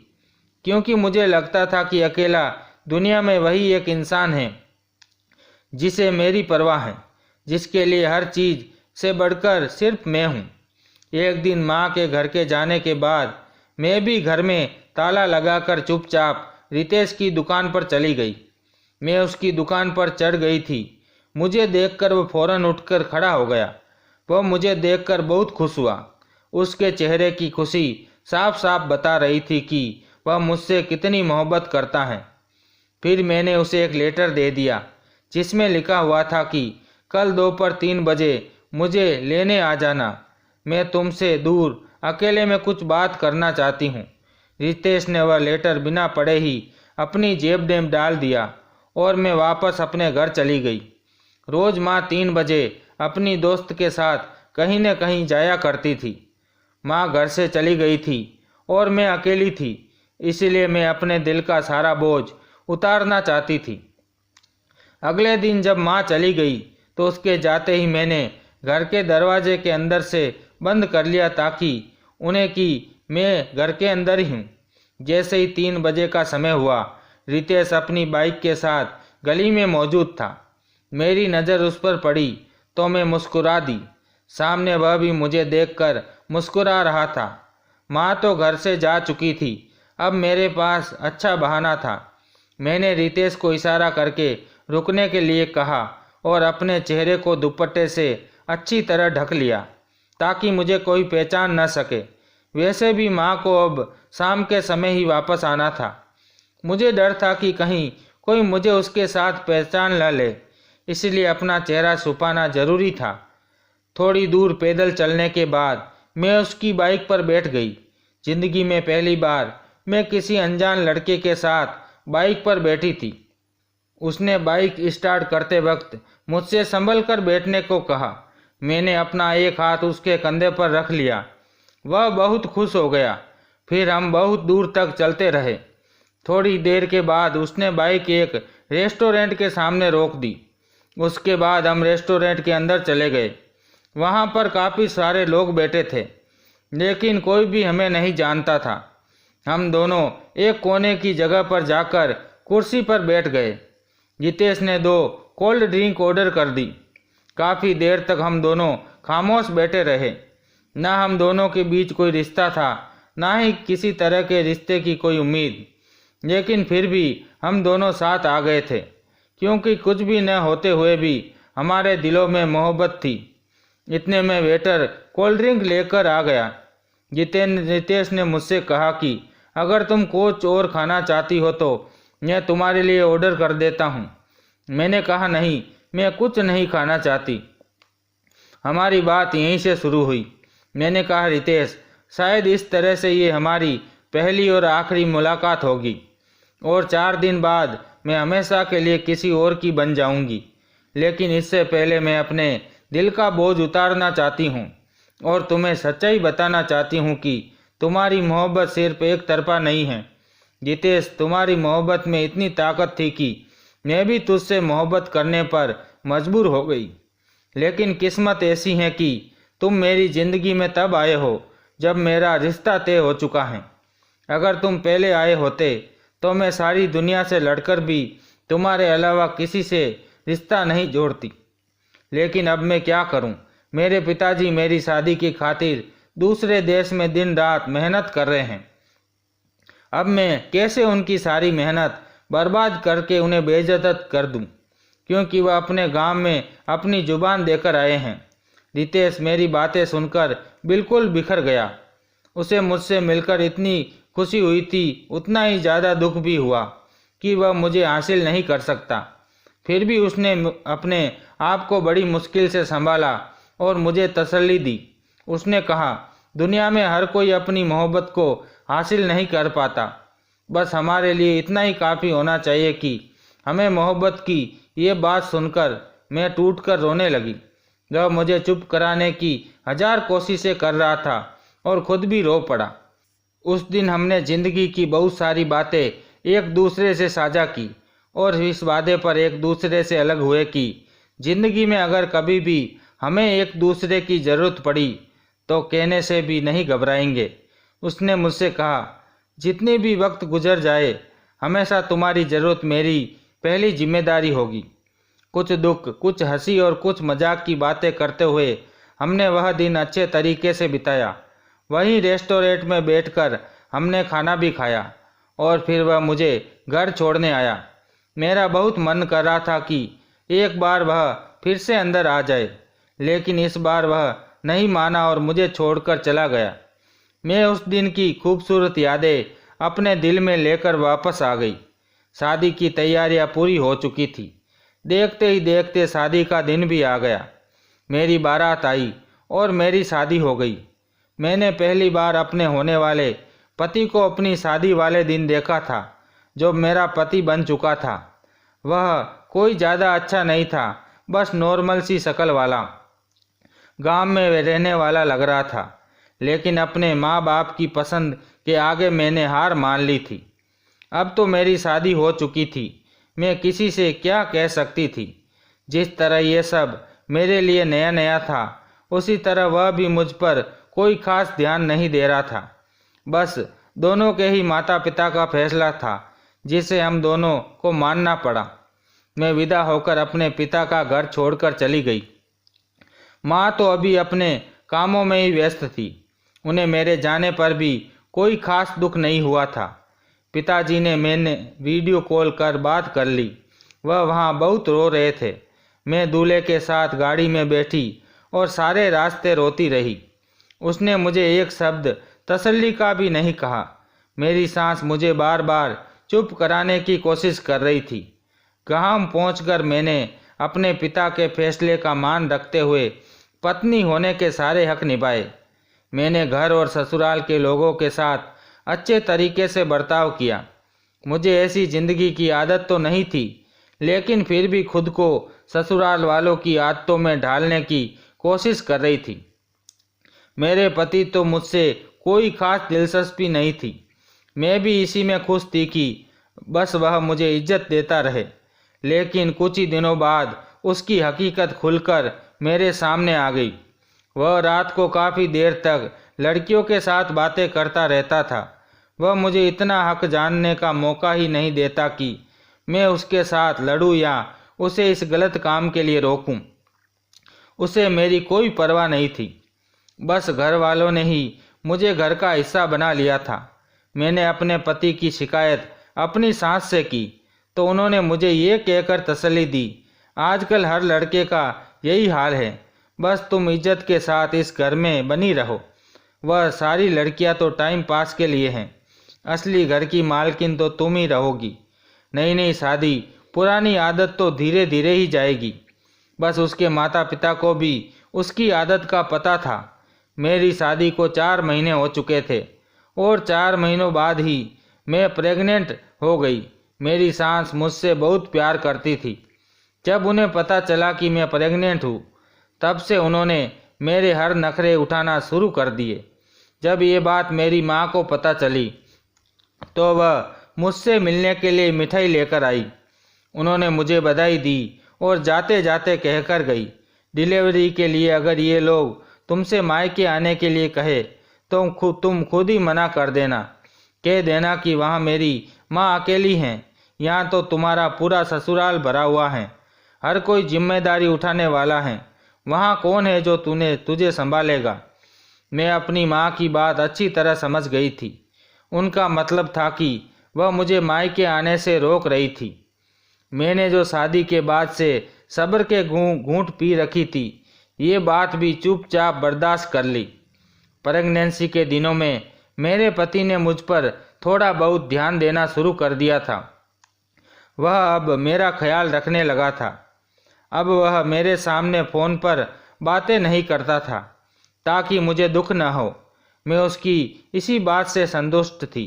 क्योंकि मुझे लगता था कि अकेला दुनिया में वही एक इंसान है जिसे मेरी परवाह है, जिसके लिए हर चीज़ से बढ़कर सिर्फ मैं हूँ। एक दिन माँ के घर के जाने के बाद मैं भी घर में ताला लगाकर चुपचाप रितेश की दुकान पर चली गई। मैं उसकी दुकान पर चढ़ गई थी। मुझे देखकर वह फौरन उठकर खड़ा हो गया। वह मुझे देखकर बहुत खुश हुआ। उसके चेहरे की खुशी साफ साफ बता रही थी कि वह मुझसे कितनी मोहब्बत करता है। फिर मैंने उसे एक लेटर दे दिया जिसमें लिखा हुआ था कि कल दोपहर 3 बजे मुझे लेने आ जाना। मैं तुमसे दूर अकेले में कुछ बात करना चाहती हूँ। रितेश ने वह लेटर बिना पढ़े ही अपनी जेब में डाल दिया और मैं वापस अपने घर चली गई। रोज़ माँ 3 बजे अपनी दोस्त के साथ कहीं न कहीं जाया करती थी। माँ घर से चली गई थी और मैं अकेली थी, इसलिए मैं अपने दिल का सारा बोझ उतारना चाहती थी। अगले दिन जब माँ चली गई तो उसके जाते ही मैंने घर के दरवाजे के अंदर से बंद कर लिया ताकि उन्हें कि मैं घर के अंदर ही हूँ। जैसे ही 3 बजे का समय हुआ, रितेश अपनी बाइक के साथ गली में मौजूद था। मेरी नज़र उस पर पड़ी तो मैं मुस्कुरा दी। सामने वह भी मुझे देखकर मुस्कुरा रहा था। माँ तो घर से जा चुकी थी। अब मेरे पास अच्छा बहाना था। मैंने रितेश को इशारा करके रुकने के लिए कहा और अपने चेहरे को दुपट्टे से अच्छी तरह ढक लिया ताकि मुझे कोई पहचान न सके। वैसे भी माँ को अब शाम के समय ही वापस आना था। मुझे डर था कि कहीं कोई मुझे उसके साथ पहचान न ले, इसलिए अपना चेहरा छुपाना जरूरी था। थोड़ी दूर पैदल चलने के बाद मैं उसकी बाइक पर बैठ गई। जिंदगी में पहली बार मैं किसी अनजान लड़के के साथ बाइक पर बैठी थी। उसने बाइक स्टार्ट करते वक्त मुझसे संभल कर बैठने को कहा। मैंने अपना एक हाथ उसके कंधे पर रख लिया। वह बहुत खुश हो गया। फिर हम बहुत दूर तक चलते रहे। थोड़ी देर के बाद उसने बाइक एक रेस्टोरेंट के सामने रोक दी। उसके बाद हम रेस्टोरेंट के अंदर चले गए। वहाँ पर काफ़ी सारे लोग बैठे थे, लेकिन कोई भी हमें नहीं जानता था। हम दोनों एक कोने की जगह पर जाकर कुर्सी पर बैठ गए। जितेश ने 2 कोल्ड ड्रिंक ऑर्डर कर दी। काफ़ी देर तक हम दोनों खामोश बैठे रहे। ना हम दोनों के बीच कोई रिश्ता था, ना ही किसी तरह के रिश्ते की कोई उम्मीद, लेकिन फिर भी हम दोनों साथ आ गए थे, क्योंकि कुछ भी न होते हुए भी हमारे दिलों में मोहब्बत थी। इतने में वेटर कोल्ड ड्रिंक लेकर आ गया। जितेश ने मुझसे कहा कि अगर तुम कुछ और खाना चाहती हो तो मैं तुम्हारे लिए ऑर्डर कर देता हूँ। मैंने कहा नहीं, मैं कुछ नहीं खाना चाहती। हमारी बात यहीं से शुरू हुई। मैंने कहा रितेश, शायद इस तरह से ये हमारी पहली और आखिरी मुलाकात होगी, और 4 दिन बाद मैं हमेशा के लिए किसी और की बन जाऊंगी। लेकिन इससे पहले मैं अपने दिल का बोझ उतारना चाहती हूँ और तुम्हें सच्चाई बताना चाहती हूँ कि तुम्हारी मोहब्बत सिर्फ एक तरफा नहीं है। जितेश, तुम्हारी मोहब्बत में इतनी ताकत थी कि मैं भी तुझसे मोहब्बत करने पर मजबूर हो गई। लेकिन किस्मत ऐसी है कि तुम मेरी ज़िंदगी में तब आए हो जब मेरा रिश्ता तय हो चुका है। अगर तुम पहले आए होते तो मैं सारी दुनिया से लड़कर भी तुम्हारे अलावा किसी से रिश्ता नहीं जोड़ती। लेकिन अब मैं क्या करूं? मेरे पिताजी मेरी शादी की खातिर दूसरे देश में दिन रात मेहनत कर रहे हैं। अब मैं कैसे उनकी सारी मेहनत बर्बाद करके उन्हें बेइज्जत कर दूं, क्योंकि वह अपने गांव में अपनी जुबान देकर आए हैं। रितेश मेरी बातें सुनकर बिल्कुल बिखर गया। उसे मुझसे मिलकर इतनी खुशी हुई थी, उतना ही ज़्यादा दुख भी हुआ कि वह मुझे हासिल नहीं कर सकता। फिर भी उसने अपने आप को बड़ी मुश्किल से संभाला और मुझे तसल्ली दी। उसने कहा, दुनिया में हर कोई अपनी मोहब्बत को हासिल नहीं कर पाता। बस हमारे लिए इतना ही काफ़ी होना चाहिए कि हमें मोहब्बत की ये बात सुनकर मैं टूटकर रोने लगी। वह मुझे चुप कराने की 1000 कोशिशें कर रहा था और खुद भी रो पड़ा। उस दिन हमने ज़िंदगी की बहुत सारी बातें एक दूसरे से साझा की और इस वादे पर एक दूसरे से अलग हुए कि ज़िंदगी में अगर कभी भी हमें एक दूसरे की ज़रूरत पड़ी तो कहने से भी नहीं घबराएंगे। उसने मुझसे कहा, जितनी भी वक्त गुजर जाए हमेशा तुम्हारी ज़रूरत मेरी पहली जिम्मेदारी होगी। कुछ दुख, कुछ हंसी और कुछ मजाक की बातें करते हुए हमने वह दिन अच्छे तरीके से बिताया। वहीं रेस्टोरेंट में बैठकर हमने खाना भी खाया और फिर वह मुझे घर छोड़ने आया। मेरा बहुत मन कर रहा था कि एक बार वह फिर से अंदर आ जाए, लेकिन इस बार वह नहीं माना और मुझे छोड़कर चला गया। मैं उस दिन की खूबसूरत यादें अपने दिल में लेकर वापस आ गई। शादी की तैयारियां पूरी हो चुकी थी। देखते ही देखते शादी का दिन भी आ गया। मेरी बारात आई और मेरी शादी हो गई। मैंने पहली बार अपने होने वाले पति को अपनी शादी वाले दिन देखा था, जो मेरा पति बन चुका था। वह कोई ज़्यादा अच्छा नहीं था, बस नॉर्मल सी शक्ल वाला, गांव में रहने वाला लग रहा था। लेकिन अपने माँ बाप की पसंद के आगे मैंने हार मान ली थी। अब तो मेरी शादी हो चुकी थी, मैं किसी से क्या कह सकती थी। जिस तरह ये सब मेरे लिए नया नया था, उसी तरह वह भी मुझ पर कोई खास ध्यान नहीं दे रहा था। बस दोनों के ही माता पिता का फैसला था, जिसे हम दोनों को मानना पड़ा। मैं विदा होकर अपने पिता का घर छोड़कर चली गई। माँ तो अभी अपने कामों में ही व्यस्त थी। उन्हें मेरे जाने पर भी कोई खास दुख नहीं हुआ था। पिताजी ने मैंने वीडियो कॉल कर बात कर ली। वह वहाँ बहुत रो रहे थे। मैं दूल्हे के साथ गाड़ी में बैठी और सारे रास्ते रोती रही। उसने मुझे एक शब्द तसल्ली का भी नहीं कहा। मेरी सांस मुझे बार बार चुप कराने की कोशिश कर रही थी। गांव पहुंचकर मैंने अपने पिता के फैसले का मान रखते हुए पत्नी होने के सारे हक निभाए। मैंने घर और ससुराल के लोगों के साथ अच्छे तरीके से बर्ताव किया। मुझे ऐसी ज़िंदगी की आदत तो नहीं थी, लेकिन फिर भी खुद को ससुराल वालों की आदतों में ढालने की कोशिश कर रही थी। मेरे पति तो मुझसे कोई खास दिलचस्पी नहीं थी। मैं भी इसी में खुश थी कि बस वह मुझे इज्जत देता रहे। लेकिन कुछ ही दिनों बाद उसकी हकीकत खुलकर मेरे सामने आ गई। वह रात को काफ़ी देर तक लड़कियों के साथ बातें करता रहता था। वह मुझे इतना हक जानने का मौका ही नहीं देता कि मैं उसके साथ लड़ूं या उसे इस गलत काम के लिए रोकूं। उसे मेरी कोई परवाह नहीं थी। बस घर वालों ने ही मुझे घर का हिस्सा बना लिया था। मैंने अपने पति की शिकायत अपनी सास से की तो उन्होंने मुझे ये कहकर तसल्ली दी, आजकल हर लड़के का यही हाल है, बस तुम इज्जत के साथ इस घर में बनी रहो। वह सारी लड़कियां तो टाइम पास के लिए हैं, असली घर की मालकिन तो तुम ही रहोगी। नई नई शादी पुरानी आदत तो धीरे धीरे ही जाएगी। बस उसके माता पिता को भी उसकी आदत का पता था। मेरी शादी को 4 महीने हो चुके थे और 4 महीनों बाद ही मैं प्रेग्नेंट हो गई। मेरी सास मुझसे बहुत प्यार करती थी। जब उन्हें पता चला कि मैं प्रेग्नेंट हूँ, तब से उन्होंने मेरे हर नखरे उठाना शुरू कर दिए। जब ये बात मेरी माँ को पता चली तो वह मुझसे मिलने के लिए मिठाई लेकर आई। उन्होंने मुझे बधाई दी और जाते जाते कहकर गई, डिलीवरी के लिए अगर ये लोग तुमसे मायके आने के लिए कहे तो तुम खुद ही मना कर देना। कह देना कि वहाँ मेरी माँ अकेली हैं, यहाँ तो तुम्हारा पूरा ससुराल भरा हुआ है, हर कोई जिम्मेदारी उठाने वाला है। वहाँ कौन है जो तुझे संभालेगा। मैं अपनी माँ की बात अच्छी तरह समझ गई थी। उनका मतलब था कि वह मुझे मायके आने से रोक रही थी। मैंने जो शादी के बाद से सब्र के घूंट पी रखी थी, ये बात भी चुपचाप बर्दाश्त कर ली। प्रेगनेंसी के दिनों में मेरे पति ने मुझ पर थोड़ा बहुत ध्यान देना शुरू कर दिया था। वह अब मेरा ख्याल रखने लगा था। अब वह मेरे सामने फ़ोन पर बातें नहीं करता था ताकि मुझे दुख न हो। मैं उसकी इसी बात से संतुष्ट थी।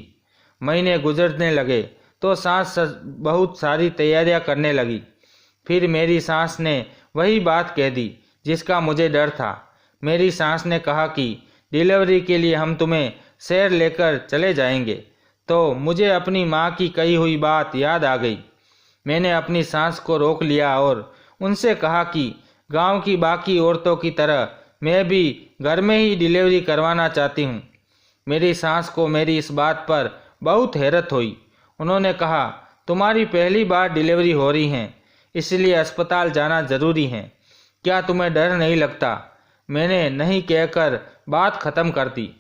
महीने गुजरने लगे तो सास बहुत सारी तैयारियां करने लगी। फिर मेरी सास ने वही बात कह दी जिसका मुझे डर था। मेरी सास ने कहा कि डिलीवरी के लिए हम तुम्हें शहर लेकर चले जाएंगे। तो मुझे अपनी माँ की कही हुई बात याद आ गई। मैंने अपनी सास को रोक लिया और उनसे कहा कि गांव की बाकी औरतों की तरह मैं भी घर में ही डिलीवरी करवाना चाहती हूँ। मेरी सास को मेरी इस बात पर बहुत हैरत हुई। उन्होंने कहा, तुम्हारी पहली बार डिलीवरी हो रही है, इसलिए अस्पताल जाना ज़रूरी है। क्या तुम्हें डर नहीं लगता? मैंने नहीं कहकर बात ख़त्म कर दी।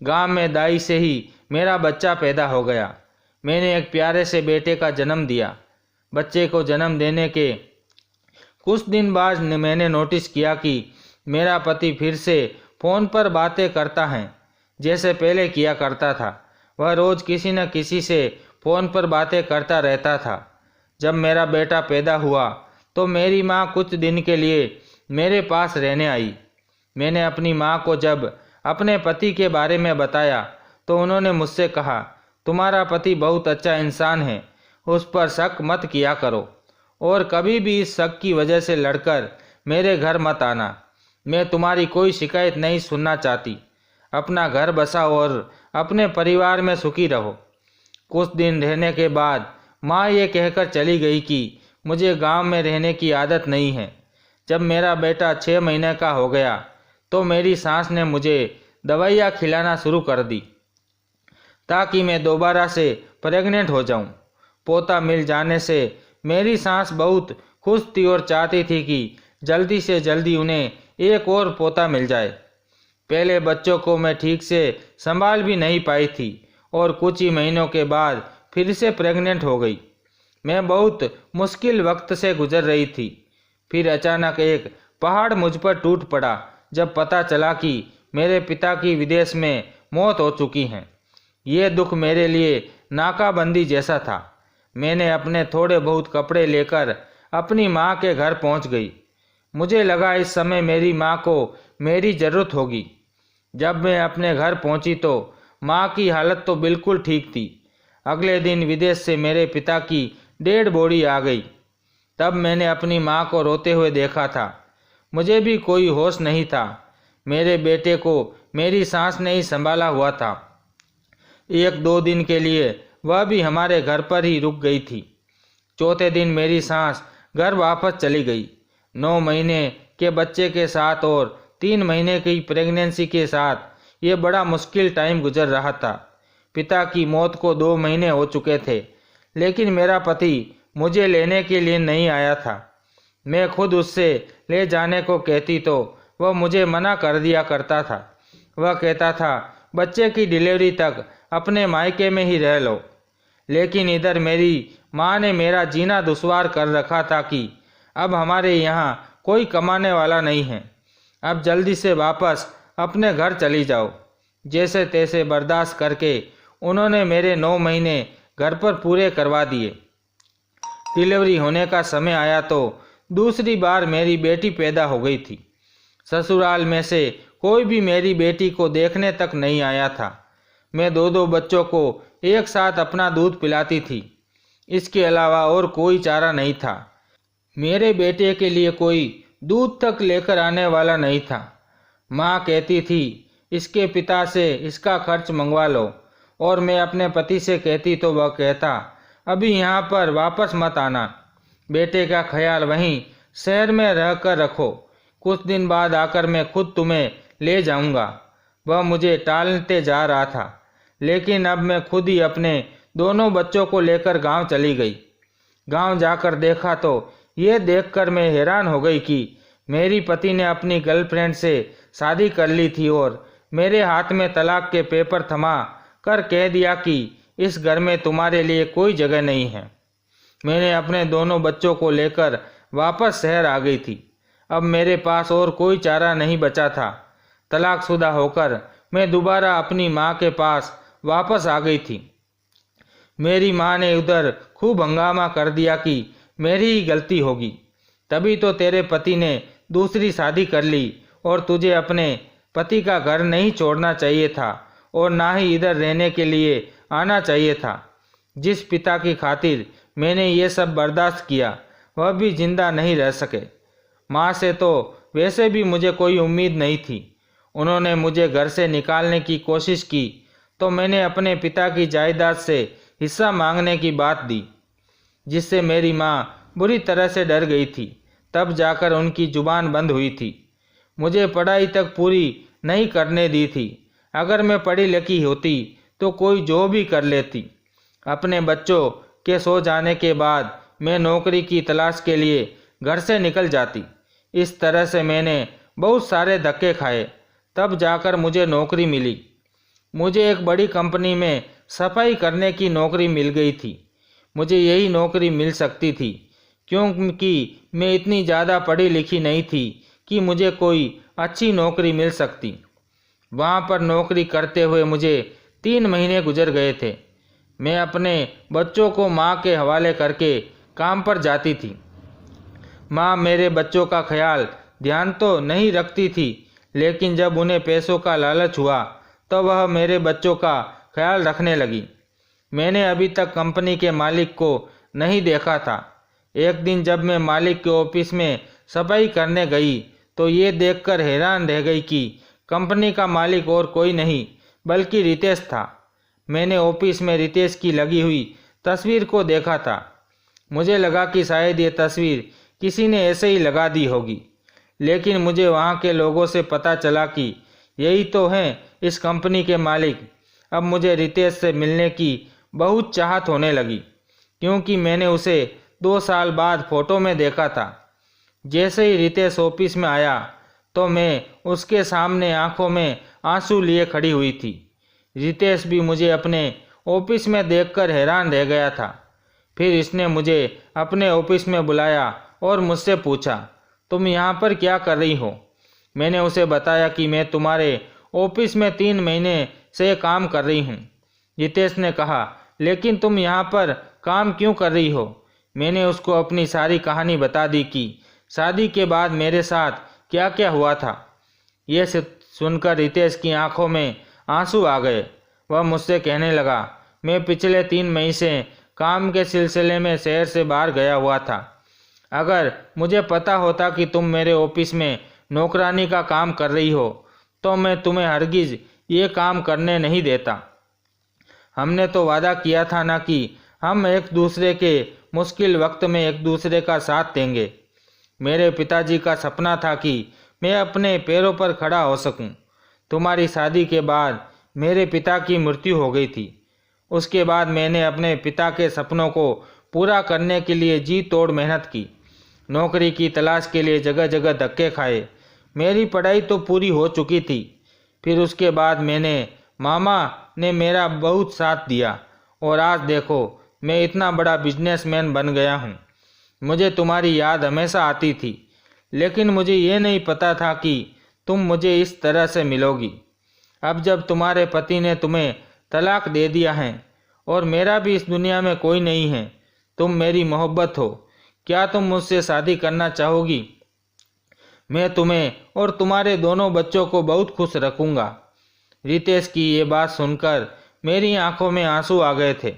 गांव में दाई से ही मेरा बच्चा पैदा हो गया। मैंने एक प्यारे से बेटे का जन्म दिया। बच्चे को जन्म देने के कुछ दिन बाद मैंने नोटिस किया कि मेरा पति फिर से फ़ोन पर बातें करता है जैसे पहले किया करता था। वह रोज़ किसी न किसी से फ़ोन पर बातें करता रहता था। जब मेरा बेटा पैदा हुआ तो मेरी माँ कुछ दिन के लिए मेरे पास रहने आई। मैंने अपनी माँ को जब अपने पति के बारे में बताया तो उन्होंने मुझसे कहा, तुम्हारा पति बहुत अच्छा इंसान है, उस पर शक मत किया करो और कभी भी इस शक की वजह से लड़कर मेरे घर मत आना। मैं तुम्हारी कोई शिकायत नहीं सुनना चाहती। अपना घर बसाओ और अपने परिवार में सुखी रहो। कुछ दिन रहने के बाद माँ ये कहकर चली गई कि मुझे गांव में रहने की आदत नहीं है। जब मेरा बेटा 6 महीने का हो गया तो मेरी सास ने मुझे दवाइयाँ खिलाना शुरू कर दी ताकि मैं दोबारा से प्रेग्नेंट हो जाऊं। पोता मिल जाने से मेरी सास बहुत खुश थी और चाहती थी कि जल्दी से जल्दी उन्हें एक और पोता मिल जाए। पहले बच्चों को मैं ठीक से संभाल भी नहीं पाई थी और कुछ ही महीनों के बाद फिर से प्रेग्नेंट हो गई। मैं बहुत मुश्किल वक्त से गुजर रही थी। फिर अचानक एक पहाड़ मुझ पर टूट पड़ा जब पता चला कि मेरे पिता की विदेश में मौत हो चुकी है। ये दुख मेरे लिए नाकाबंदी जैसा था। मैंने अपने थोड़े बहुत कपड़े लेकर अपनी माँ के घर पहुँच गई। मुझे लगा इस समय मेरी माँ को मेरी ज़रूरत होगी। जब मैं अपने घर पहुँची तो माँ की हालत तो बिल्कुल ठीक थी। अगले दिन विदेश से मेरे पिता की डेड बॉडी आ गई। तब मैंने अपनी माँ को रोते हुए देखा था। मुझे भी कोई होश नहीं था। मेरे बेटे को मेरी सांस ने ही संभाला हुआ था। 1-2 दिन के लिए वह भी हमारे घर पर ही रुक गई थी। चौथे दिन मेरी सांस घर वापस चली गई। 9 महीने के बच्चे के साथ और 3 महीने की प्रेगनेंसी के साथ ये बड़ा मुश्किल टाइम गुजर रहा था। पिता की मौत को 2 महीने हो चुके थे, लेकिन मेरा पति मुझे लेने के लिए नहीं आया था। मैं खुद उससे ले जाने को कहती तो वह मुझे मना कर दिया करता था। वह कहता था बच्चे की डिलीवरी तक अपने मायके में ही रह लो। लेकिन इधर मेरी माँ ने मेरा जीना दुश्वार कर रखा था कि अब हमारे यहाँ कोई कमाने वाला नहीं है, अब जल्दी से वापस अपने घर चली जाओ। जैसे तैसे बर्दाश्त करके उन्होंने मेरे 9 महीने घर पर पूरे करवा दिए। डिलीवरी होने का समय आया तो दूसरी बार मेरी बेटी पैदा हो गई थी। ससुराल में से कोई भी मेरी बेटी को देखने तक नहीं आया था। मैं 2-2 बच्चों को एक साथ अपना दूध पिलाती थी। इसके अलावा और कोई चारा नहीं था। मेरे बेटे के लिए कोई दूध तक लेकर आने वाला नहीं था। माँ कहती थी इसके पिता से इसका खर्च मंगवा लो, और मैं अपने पति से कहती तो वह कहता अभी यहाँ पर वापस मत आना, बेटे का ख्याल वहीं शहर में रह कर रखो, कुछ दिन बाद आकर मैं खुद तुम्हें ले जाऊंगा। वह मुझे टालते जा रहा था, लेकिन अब मैं खुद ही अपने दोनों बच्चों को लेकर गांव चली गई। गांव जाकर देखा तो ये देखकर मैं हैरान हो गई कि मेरी पति ने अपनी गर्लफ्रेंड से शादी कर ली थी और मेरे हाथ में तलाक के पेपर थमा कर कह दिया कि इस घर में तुम्हारे लिए कोई जगह नहीं है। मैंने अपने दोनों बच्चों को लेकर वापस शहर आ गई थी। अब मेरे पास और कोई चारा नहीं बचा था। तलाकशुदा होकर मैं दोबारा अपनी माँ के पास वापस आ गई थी। मेरी माँ ने उधर खूब हंगामा कर दिया कि मेरी ही गलती होगी, तभी तो तेरे पति ने दूसरी शादी कर ली और तुझे अपने पति का घर नहीं छोड़ना चाहिए था और ना ही इधर रहने के लिए आना चाहिए था। जिस पिता की खातिर मैंने ये सब बर्दाश्त किया वह भी जिंदा नहीं रह सके। माँ से तो वैसे भी मुझे कोई उम्मीद नहीं थी। उन्होंने मुझे घर से निकालने की कोशिश की तो मैंने अपने पिता की जायदाद से हिस्सा मांगने की बात दी, जिससे मेरी माँ बुरी तरह से डर गई थी। तब जाकर उनकी जुबान बंद हुई थी। मुझे पढ़ाई तक पूरी नहीं करने दी थी। अगर मैं पढ़ी लिखी होती तो कोई जो भी कर लेती। अपने बच्चों के सो जाने के बाद मैं नौकरी की तलाश के लिए घर से निकल जाती। इस तरह से मैंने बहुत सारे धक्के खाए, तब जाकर मुझे नौकरी मिली। मुझे एक बड़ी कंपनी में सफाई करने की नौकरी मिल गई थी। मुझे यही नौकरी मिल सकती थी क्योंकि मैं इतनी ज़्यादा पढ़ी लिखी नहीं थी कि मुझे कोई अच्छी नौकरी मिल सकती। वहाँ पर नौकरी करते हुए मुझे 3 महीने गुजर गए थे। मैं अपने बच्चों को माँ के हवाले करके काम पर जाती थी। माँ मेरे बच्चों का ख्याल ध्यान तो नहीं रखती थी, लेकिन जब उन्हें पैसों का लालच हुआ तो वह मेरे बच्चों का ख्याल रखने लगी। मैंने अभी तक कंपनी के मालिक को नहीं देखा था। एक दिन जब मैं मालिक के ऑफिस में सफाई करने गई तो ये देखकर हैरान रह गई कि कंपनी का मालिक और कोई नहीं बल्कि रितेश था। मैंने ऑफिस में रितेश की लगी हुई तस्वीर को देखा था। मुझे लगा कि शायद ये तस्वीर किसी ने ऐसे ही लगा दी होगी, लेकिन मुझे वहाँ के लोगों से पता चला कि यही तो हैं इस कंपनी के मालिक। अब मुझे रितेश से मिलने की बहुत चाहत होने लगी, क्योंकि मैंने उसे 2 साल बाद फ़ोटो में देखा था। जैसे ही रितेश ऑफिस में आया तो मैं उसके सामने आंखों में आंसू लिए खड़ी हुई थी। रितेश भी मुझे अपने ऑफिस में देखकर हैरान रह गया था। फिर इसने मुझे अपने ऑफिस में बुलाया और मुझसे पूछा, तुम यहाँ पर क्या कर रही हो? मैंने उसे बताया कि मैं तुम्हारे ऑफिस में 3 महीने से काम कर रही हूँ। रितेश ने कहा, लेकिन तुम यहाँ पर काम क्यों कर रही हो? मैंने उसको अपनी सारी कहानी बता दी कि शादी के बाद मेरे साथ क्या क्या हुआ था। ये सुनकर रितेश की आंखों में आंसू आ गए। वह मुझसे कहने लगा, मैं पिछले 3 महीने से काम के सिलसिले में शहर से बाहर गया हुआ था। अगर मुझे पता होता कि तुम मेरे ऑफिस में नौकरानी का काम कर रही हो तो मैं तुम्हें हरगिज़ ये काम करने नहीं देता। हमने तो वादा किया था ना कि हम एक दूसरे के मुश्किल वक्त में एक दूसरे का साथ देंगे। मेरे पिताजी का सपना था कि मैं अपने पैरों पर खड़ा हो सकूं। तुम्हारी शादी के बाद मेरे पिता की मृत्यु हो गई थी। उसके बाद मैंने अपने पिता के सपनों को पूरा करने के लिए जी तोड़ मेहनत की। नौकरी की तलाश के लिए जगह जगह धक्के खाए। मेरी पढ़ाई तो पूरी हो चुकी थी। फिर उसके बाद मामा ने मेरा बहुत साथ दिया और आज देखो मैं इतना बड़ा बिजनेसमैन बन गया हूँ। मुझे तुम्हारी याद हमेशा आती थी, लेकिन मुझे ये नहीं पता था कि तुम मुझे इस तरह से मिलोगी। अब जब तुम्हारे पति ने तुम्हें तलाक दे दिया है और मेरा भी इस दुनिया में कोई नहीं है, तुम मेरी मोहब्बत हो, क्या तुम मुझसे शादी करना चाहोगी? मैं तुम्हें और तुम्हारे दोनों बच्चों को बहुत खुश रखूँगा। रितेश की ये बात सुनकर मेरी आंखों में आंसू आ गए थे।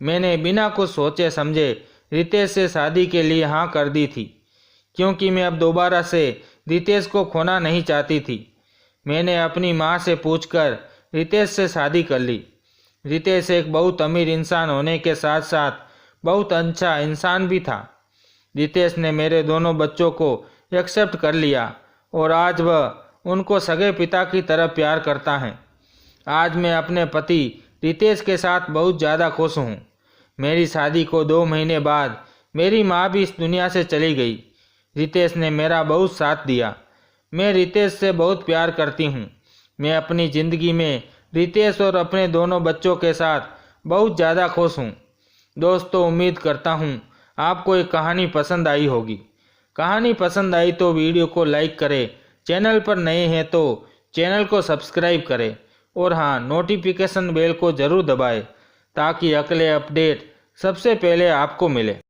मैंने बिना कुछ सोचे समझे रितेश से शादी के लिए हाँ कर दी थी, क्योंकि मैं अब दोबारा से रितेश को खोना नहीं चाहती थी। मैंने अपनी माँ से पूछकर रितेश से शादी कर ली। रितेश एक बहुत अमीर इंसान होने के साथ साथ बहुत अच्छा इंसान भी था। रितेश ने मेरे दोनों बच्चों को एक्सेप्ट कर लिया और आज वह उनको सगे पिता की तरह प्यार करता है। आज मैं अपने पति रितेश के साथ बहुत ज़्यादा खुश हूँ। मेरी शादी को 2 महीने बाद मेरी माँ भी इस दुनिया से चली गई। रितेश ने मेरा बहुत साथ दिया। मैं रितेश से बहुत प्यार करती हूँ। मैं अपनी ज़िंदगी में रितेश और अपने दोनों बच्चों के साथ बहुत ज़्यादा खुश हूँ। दोस्तों, उम्मीद करता हूँ आपको ये कहानी पसंद आई होगी। कहानी पसंद आई तो वीडियो को लाइक करें, चैनल पर नए हैं तो चैनल को सब्सक्राइब करें और हाँ, नोटिफिकेशन बेल को ज़रूर दबाएं ताकि अगले अपडेट सबसे पहले आपको मिले।